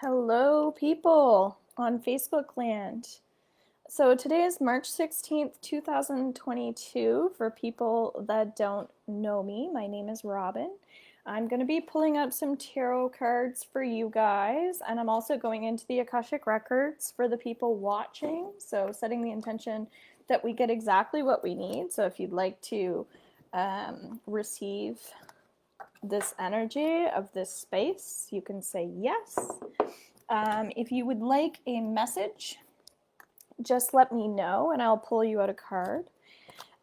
Hello, people on Facebook land. So today is March 16th, 2022. For people that don't know me, my name is Robin. I'm going to be pulling up some tarot cards for you guys, and I'm also going into the Akashic Records for the people watching. So, setting the intention that we get exactly what we need. So, if you'd like to receive this energy of this space, you can say yes. If you would like a message, just let me know and I'll pull you out a card.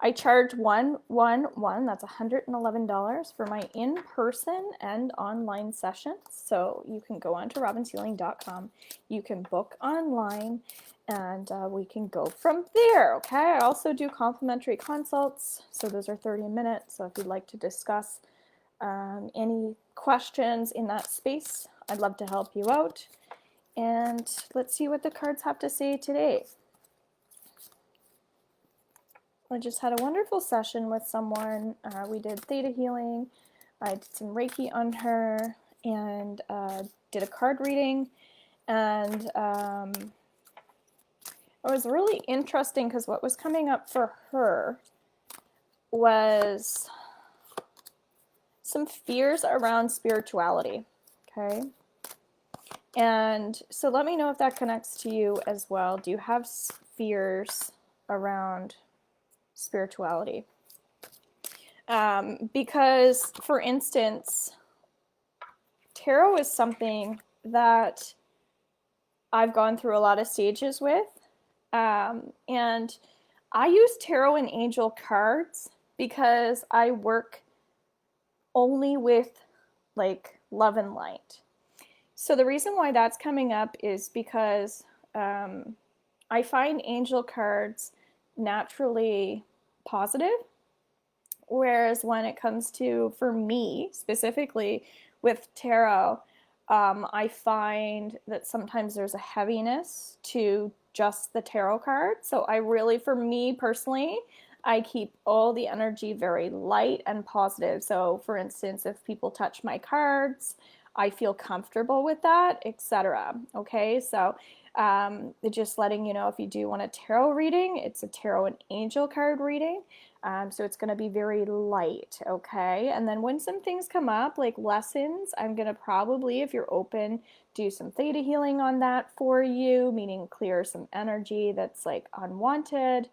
I charge $111, that's $111 for my in-person and online sessions. So you can go on to robinshealing.com. You can book online and we can go from there, okay? I also do complimentary consults. So those are 30 minutes. So if you'd like to discuss any questions in that space, I'd love to help you out. And let's see what the cards have to say today. I just had a wonderful session with someone. We did theta healing. I did some Reiki on her and did a card reading. And it was really interesting because what was coming up for her was some fears around spirituality, okay? And so let me know if that connects to you as well. Do you have fears around spirituality? Because, for instance, tarot is something that I've gone through a lot of stages with. And I use tarot and angel cards because I work only with like love and light. So the reason why that's coming up is because I find angel cards naturally positive, whereas when it comes to, for me specifically with tarot, I find that sometimes there's a heaviness to just the tarot card. So I really, for me personally, I keep all the energy very light and positive. So for instance, if people touch my cards, I feel comfortable with that, etc. Okay, so just letting you know, if you do want a tarot reading, it's a tarot and angel card reading. So it's going to be very light, okay? And then when some things come up, like lessons, I'm going to probably, if you're open, do some theta healing on that for you, meaning clear some energy that's like unwanted.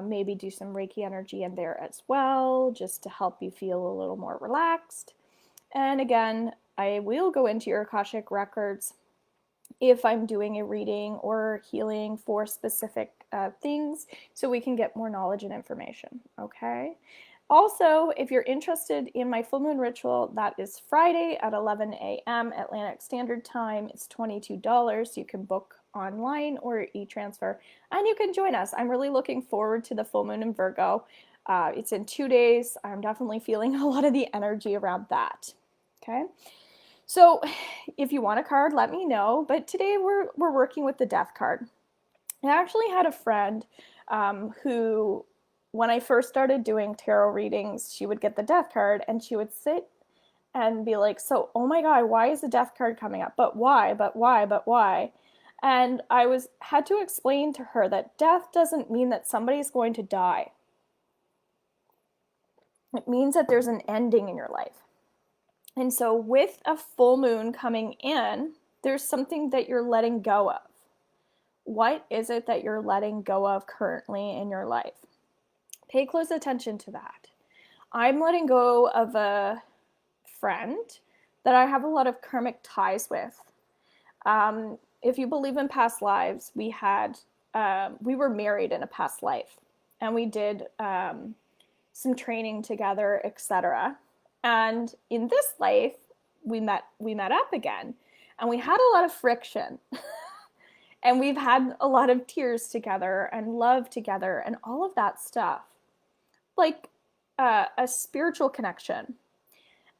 Maybe do some Reiki energy in there as well, just to help you feel a little more relaxed. And again, I will go into your Akashic Records if I'm doing a reading or healing for specific things, so we can get more knowledge and information, okay? Also, if you're interested in my full moon ritual, that is Friday at 11 a.m. Atlantic Standard Time. It's $22. You can book online or e-transfer, and you can join us. I'm really looking forward to the full moon in Virgo. It's in 2 days. I'm definitely feeling a lot of the energy around that, okay? So if you want a card, let me know. But today we're working with the Death card. I actually had a friend who, when I first started doing tarot readings, she would get the Death card and she would sit and be like, so, oh my God, why is the Death card coming up? But why? But why? But why? And I had to explain to her that death doesn't mean that somebody's going to die. It means that there's an ending in your life. And so with a full moon coming in, there's something that you're letting go of. What is it that you're letting go of currently in your life? Pay close attention to that. I'm letting go of a friend that I have a lot of karmic ties with. If you believe in past lives, we were married in a past life, and we did some training together, etc. And in this life, we met up again, and we had a lot of friction. And we've had a lot of tears together and love together and all of that stuff. Like a spiritual connection.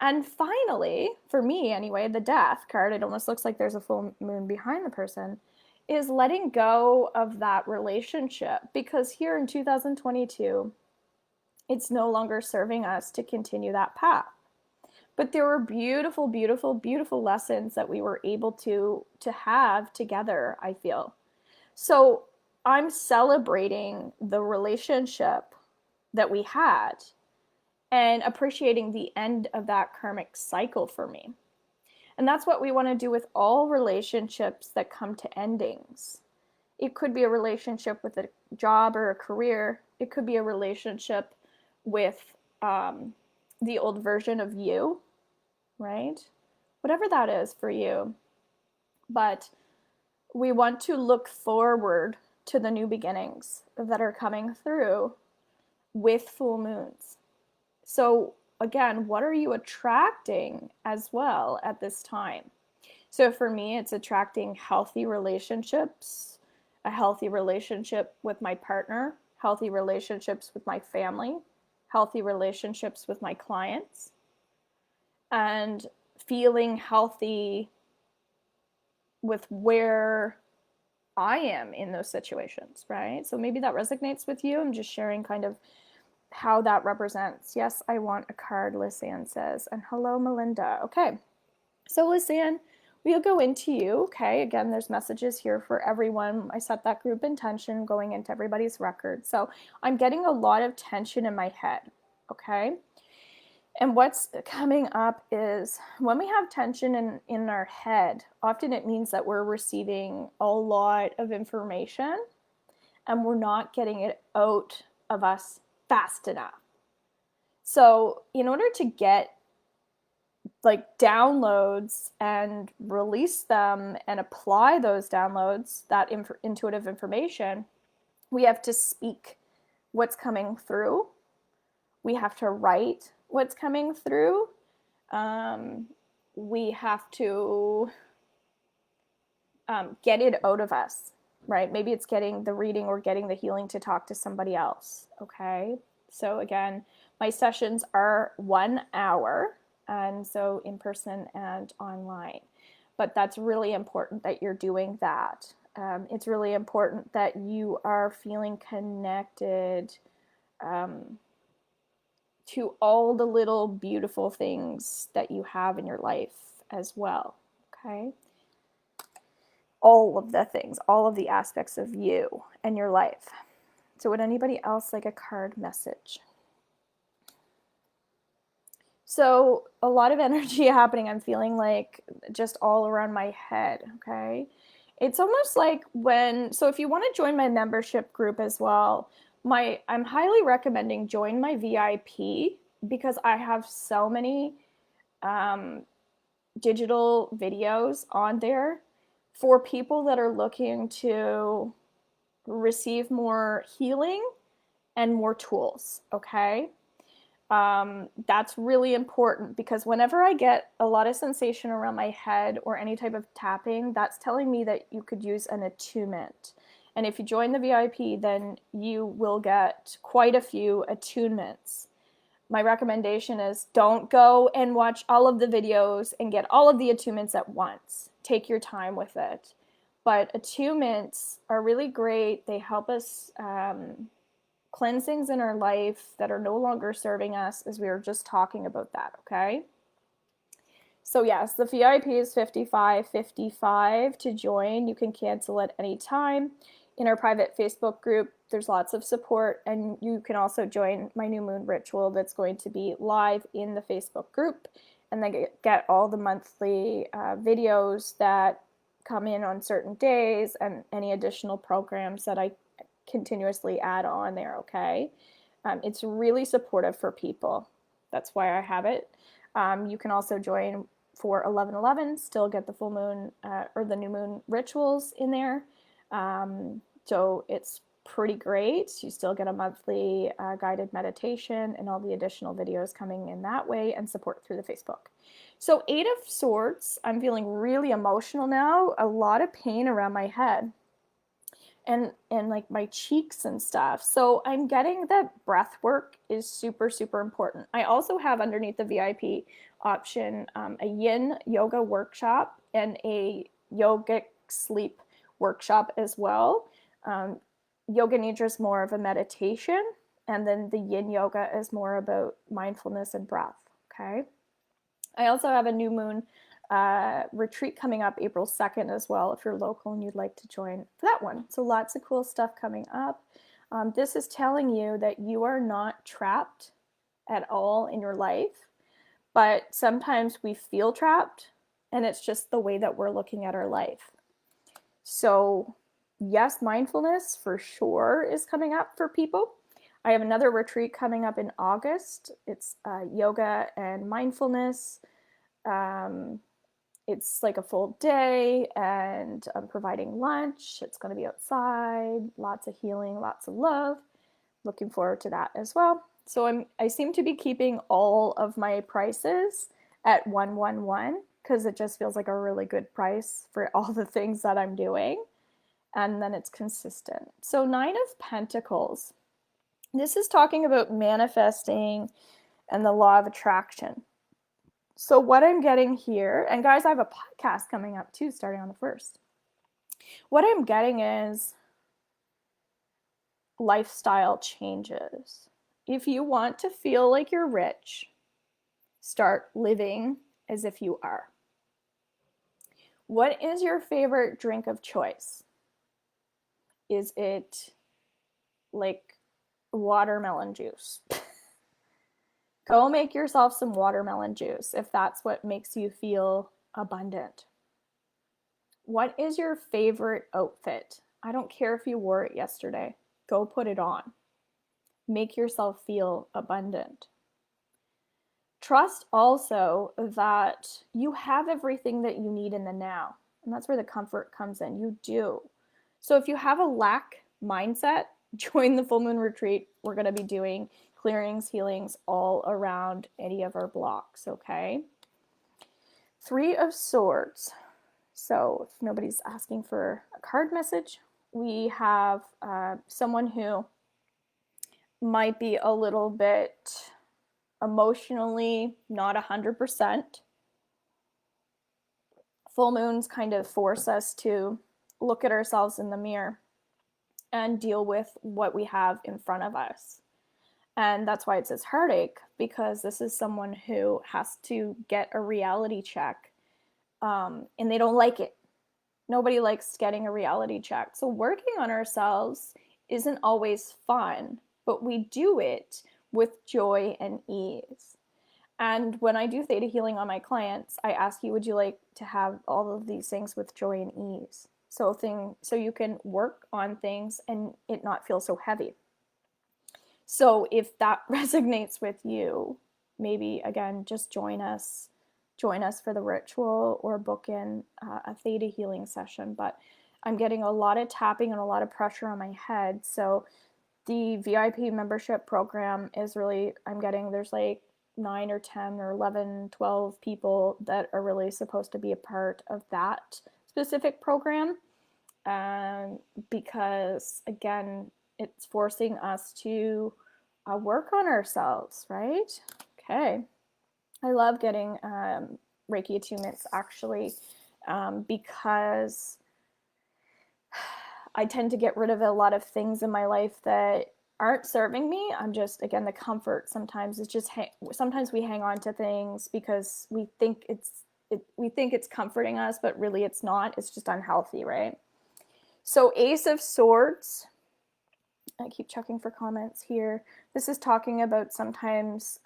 And finally, for me anyway, the Death card, it almost looks like there's a full moon behind the person, is letting go of that relationship, because here in 2022, it's no longer serving us to continue that path. But there were beautiful, beautiful, beautiful lessons that we were able to have together, I feel. So I'm celebrating the relationship that we had and appreciating the end of that karmic cycle for me. And that's what we want to do with all relationships that come to endings. It could be a relationship with a job or a career. It could be a relationship with the old version of you, right? Whatever that is for you. But we want to look forward to the new beginnings that are coming through with full moons. So, again, what are you attracting as well at this time? So, for me, it's attracting healthy relationships, a healthy relationship with my partner, healthy relationships with my family, healthy relationships with my clients, and feeling healthy with where I am in those situations, right? So maybe that resonates with you. I'm just sharing kind of how that represents. Yes, I want a card, Lisanne says. And hello, Melinda. Okay. So Lisanne, we'll go into you. Okay. Again, there's messages here for everyone. I set that group intention going into everybody's record. So I'm getting a lot of tension in my head. Okay. And what's coming up is when we have tension in our head, often it means that we're receiving a lot of information and we're not getting it out of us fast enough. So in order to get like downloads and release them and apply those downloads, that intuitive information, we have to speak what's coming through. We have to write what's coming through. We have to get it out of us, right? Maybe it's getting the reading or getting the healing to talk to somebody else, okay? So again, my sessions are 1 hour, and so in person and online. But that's really important that you're doing that. It's really important that you are feeling connected to all the little beautiful things that you have in your life as well, okay? All of the things, all of the aspects of you and your life. So would anybody else like a card message? So a lot of energy happening. I'm feeling like just all around my head, okay? It's almost like so if you want to join my membership group as well, I'm highly recommending join my VIP because I have so many digital videos on there for people that are looking to receive more healing and more tools, okay? That's really important because whenever I get a lot of sensation around my head or any type of tapping, that's telling me that you could use an attunement. And if you join the VIP, then you will get quite a few attunements. My recommendation is don't go and watch all of the videos and get all of the attunements at once. Take your time with it. But attunements are really great. They help us cleanse things in our life that are no longer serving us, as we were just talking about that, okay? So yes, the VIP is $55.55 to join. You can cancel at any time. In our private Facebook group, there's lots of support, and you can also join my new moon ritual that's going to be live in the Facebook group, and then get all the monthly videos that come in on certain days and any additional programs that I continuously add on there, okay? It's really supportive for people. That's why I have it. You can also join for 11/11, still get the full moon or the new moon rituals in there. So it's pretty great. You still get a monthly guided meditation and all the additional videos coming in that way, and support through the Facebook. So 8 of Swords, I'm feeling really emotional now, a lot of pain around my head and like my cheeks and stuff. So I'm getting that breath work is super, super important. I also have underneath the VIP option a yin yoga workshop and a yogic sleep workshop as well. Yoga nidra is more of a meditation, and then the yin yoga is more about mindfulness and breath, okay? I also have a new moon retreat coming up April 2nd as well, if you're local and you'd like to join that one. So lots of cool stuff coming up. This is telling you that you are not trapped at all in your life, but sometimes we feel trapped, and it's just the way that we're looking at our life. So yes, mindfulness for sure is coming up for people. I have another retreat coming up in August. It's yoga and mindfulness. It's like a full day, and I'm providing lunch. It's going to be outside, lots of healing, lots of love. Looking forward to that as well. So I seem to be keeping all of my prices at 111 because it just feels like a really good price for all the things that I'm doing. And then it's consistent. So 9 of Pentacles. This is talking about manifesting and the law of attraction. So what I'm getting here, and guys, I have a podcast coming up too, starting on the 1st. What I'm getting is lifestyle changes. If you want to feel like you're rich, start living as if you are. What is your favorite drink of choice? Is it like watermelon juice? Go make yourself some watermelon juice if that's what makes you feel abundant. What is your favorite outfit? I don't care if you wore it yesterday. Go put it on. Make yourself feel abundant. Trust also that you have everything that you need in the now. And that's where the comfort comes in. You do. So if you have a lack mindset, join the full moon retreat. We're going to be doing clearings, healings all around any of our blocks, okay? 3 of Swords. So if nobody's asking for a card message, we have someone who might be a little bit emotionally not 100%. Full moons kind of force us to look at ourselves in the mirror and deal with what we have in front of us. And that's why it says heartache, because this is someone who has to get a reality check, and they don't like it. Nobody likes getting a reality check. So working on ourselves isn't always fun, but we do it with joy and ease. And when I do theta healing on my clients, I ask you, would you like to have all of these things with joy and ease? So you can work on things and it not feel so heavy. So if that resonates with you, maybe again, just join us for the ritual or book in a theta healing session. But I'm getting a lot of tapping and a lot of pressure on my head. So the VIP membership program is really, there's like 9 or 10 or 11, 12 people that are really supposed to be a part of that specific program. Because again, it's forcing us to work on ourselves, right? Okay. I love getting Reiki attunements actually, because I tend to get rid of a lot of things in my life that aren't serving me. I'm just, again, the comfort sometimes is just, sometimes we hang on to things because we think it's comforting us, but really it's not. It's just unhealthy, right? So Ace of Swords, I keep checking for comments here. This is talking about sometimes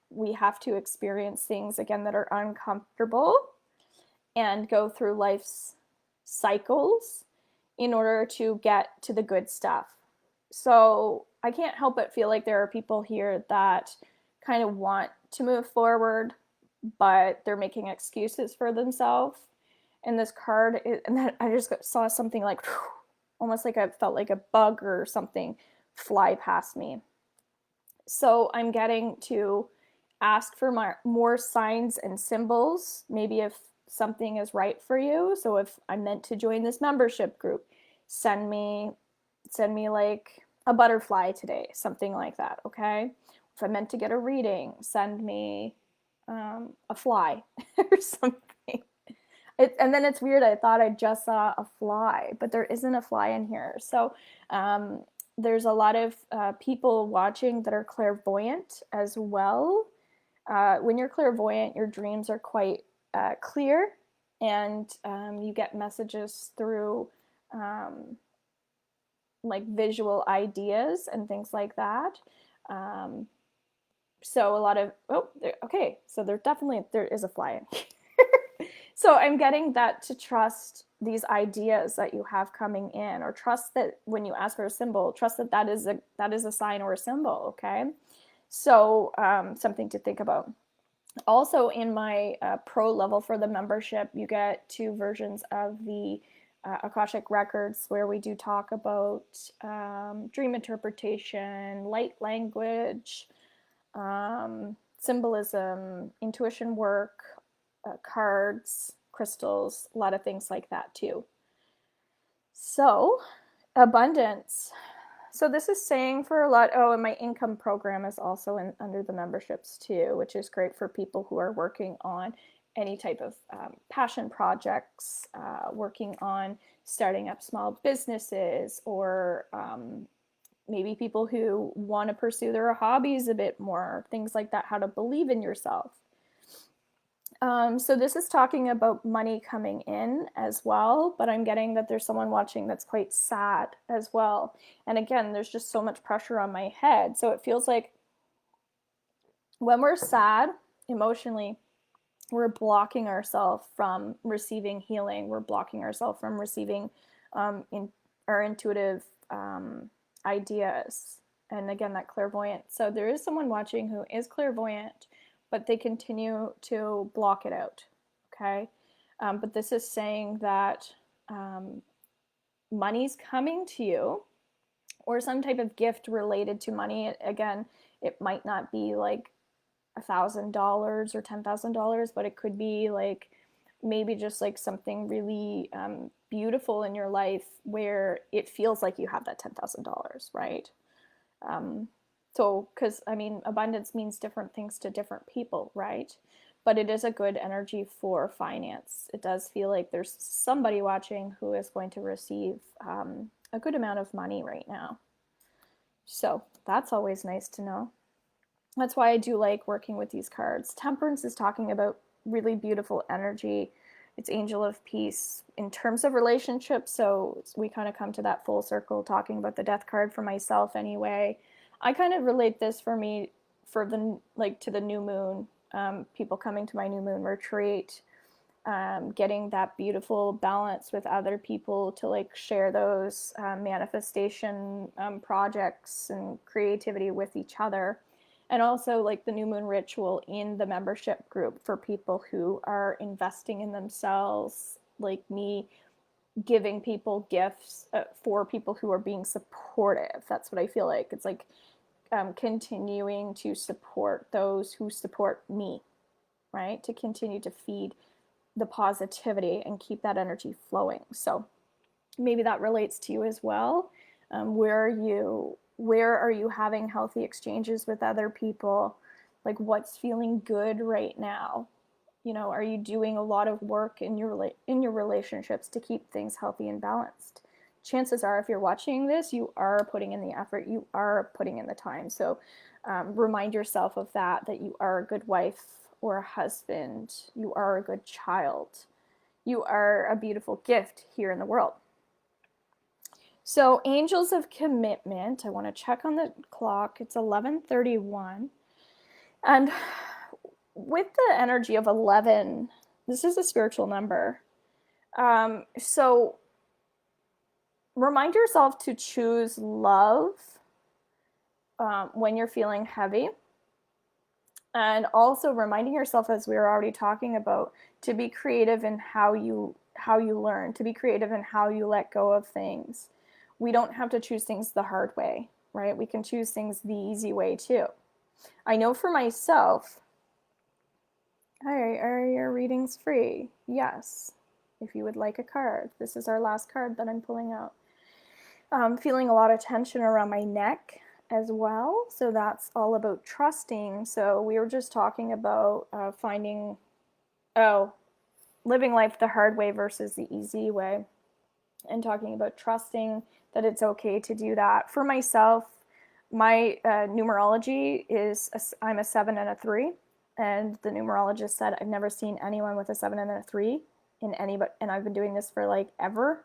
we have to experience things, again, that are uncomfortable and go through life's cycles in order to get to the good stuff. So I can't help but feel like there are people here that kind of want to move forward, but they're making excuses for themselves. And this card, and then I just saw something like, almost like I felt like a bug or something fly past me. So I'm getting to ask for more signs and symbols, maybe if something is right for you. So if I'm meant to join this membership group, send me like a butterfly today, something like that, okay? If I'm meant to get a reading, send me a fly or something. And then it's weird, I thought I just saw a fly, but there isn't a fly in here. So there's a lot of people watching that are clairvoyant as well. When you're clairvoyant, your dreams are quite clear, and you get messages through like visual ideas and things like that. Um, so a lot of okay, so there is a fly in here. So I'm getting that to trust these ideas that you have coming in, or trust that when you ask for a symbol, trust that that is a sign or a symbol. Okay, so something to think about. Also, in my pro level for the membership, you get 2 versions of the Akashic Records, where we do talk about dream interpretation, light language, symbolism, intuition work, cards, crystals, a lot of things like that too. So, abundance. So this is saying for a lot, and my income program is also under the memberships too, which is great for people who are working on any type of passion projects, working on starting up small businesses, or maybe people who want to pursue their hobbies a bit more, things like that, how to believe in yourself. So this is talking about money coming in as well, but I'm getting that there's someone watching that's quite sad as well. And again, there's just so much pressure on my head. So it feels like when we're sad emotionally, we're blocking ourselves from receiving healing. We're blocking ourselves from receiving our intuitive ideas. And again, that clairvoyant. So there is someone watching who is clairvoyant, but they continue to block it out. Okay. But this is saying that money's coming to you, or some type of gift related to money. Again, it might not be like $1,000 or $10,000, but it could be like maybe just like something really beautiful in your life where it feels like you have that $10,000, right? So, because I mean, abundance means different things to different people, right? But it is a good energy for finance. It does feel like there's somebody watching who is going to receive a good amount of money right now. So that's always nice to know. That's why I do like working with these cards. Temperance is talking about really beautiful energy. It's Angel of Peace in terms of relationships. So we kind of come to that full circle talking about the Death card for myself anyway. I kind of relate this for me for the to the new moon, people coming to my new moon retreat, getting that beautiful balance with other people to like share those manifestation projects and creativity with each other. And also like the new moon ritual in the membership group for people who are investing in themselves, like me giving people gifts for people who are being supportive. That's what I feel like. It's like continuing to support those who support me, right? To continue to feed the positivity and keep that energy flowing. So maybe that relates to you as well. Where are you having healthy exchanges with other people? Like what's feeling good right now? Are you doing a lot of work in your relationships to keep things healthy and balanced? Chances are, if you're watching this, you are putting in the effort, you are putting in the time. So remind yourself of that you are a good wife or a husband, you are a good child, you are a beautiful gift here in the world. So angels of commitment, I want to check on the clock. It's 11:31. And with the energy of 11, this is a spiritual number. So remind yourself to choose love when you're feeling heavy. And also reminding yourself, as we were already talking about, to be creative in how you learn, to be creative in how you let go of things. We don't have to choose things the hard way, right? We can choose things the easy way too. I know for myself, are your readings free? Yes. If you would like a card, this is our last card that I'm pulling out. Feeling a lot of tension around my neck as well. So that's all about trusting. So we were just talking about living life the hard way versus the easy way, and talking about trusting that it's okay to do that. For myself, my numerology is I'm a 7 and a 3. And the numerologist said, I've never seen anyone with a 7 and a 3 in any, but, and I've been doing this for like ever.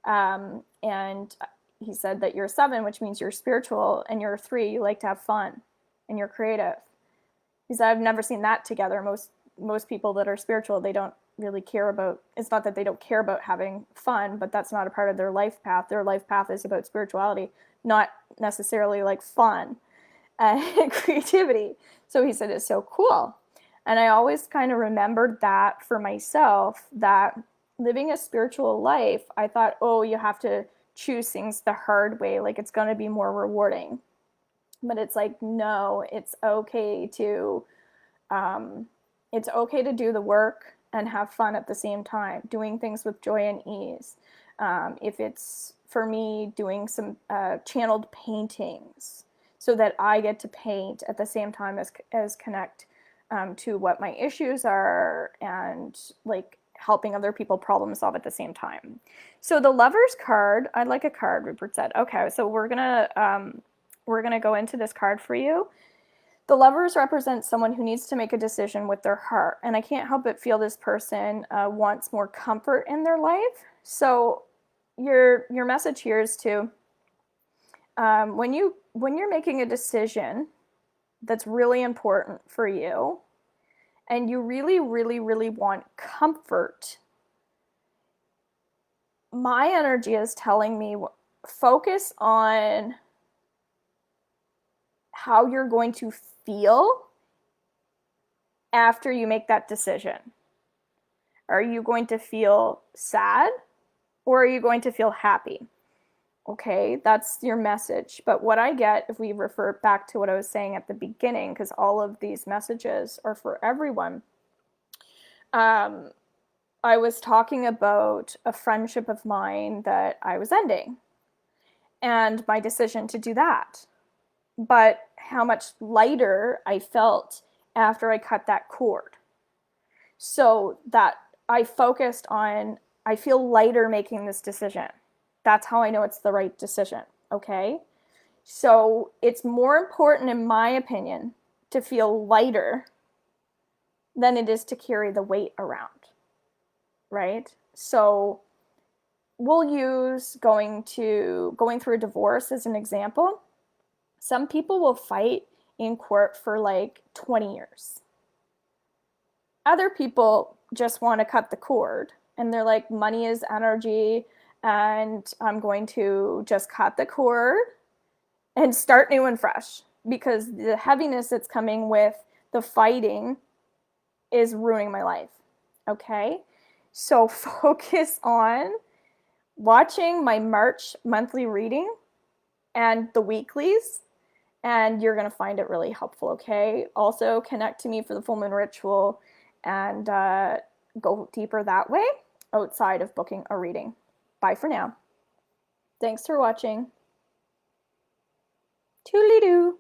And he said that you're a 7, which means you're spiritual, and you're a 3, you like to have fun and you're creative. He said, I've never seen that together. Most people that are spiritual, they don't really care about, it's not that they don't care about having fun, but that's not a part of their life path. Their life path is about spirituality, not necessarily like fun and creativity. So he said, it's so cool. And I always kind of remembered that for myself, that living a spiritual life, I thought, oh, you have to choose things the hard way, like it's going to be more rewarding. But it's like, no, it's okay to do the work and have fun at the same time, doing things with joy and ease. If it's, for me, doing some channeled paintings so that I get to paint at the same time as connect to what my issues are, and like helping other people problem solve at the same time. So the Lover's card, I'd like a card, Rupert said. Okay, so we're gonna go into this card for you. The Lovers represent someone who needs to make a decision with their heart, and I can't help but feel this person wants more comfort in their life. So your message here is to when you're making a decision that's really important for you, and you really, really, really want comfort, my energy is telling me focus on how you're going to feel after you make that decision. Are you going to feel sad, or are you going to feel happy? Okay, that's your message. But what I get, if we refer back to what I was saying at the beginning, because all of these messages are for everyone, I was talking about a friendship of mine that I was ending and my decision to do that. But how much lighter I felt after I cut that cord. So that I focused on, I feel lighter making this decision. That's how I know it's the right decision, okay? So it's more important, in my opinion, to feel lighter than it is to carry the weight around, right? So we'll use going through a divorce as an example. Some people will fight in court for like 20 years. Other people just want to cut the cord, and they're like, money is energy, and I'm going to just cut the cord and start new and fresh, because the heaviness that's coming with the fighting is ruining my life. Okay? So focus on watching my March monthly reading and the weeklies, and you're going to find it really helpful, okay? Also, connect to me for the full moon ritual and go deeper that way outside of booking a reading. Bye for now. Thanks for watching. Toodly-doo.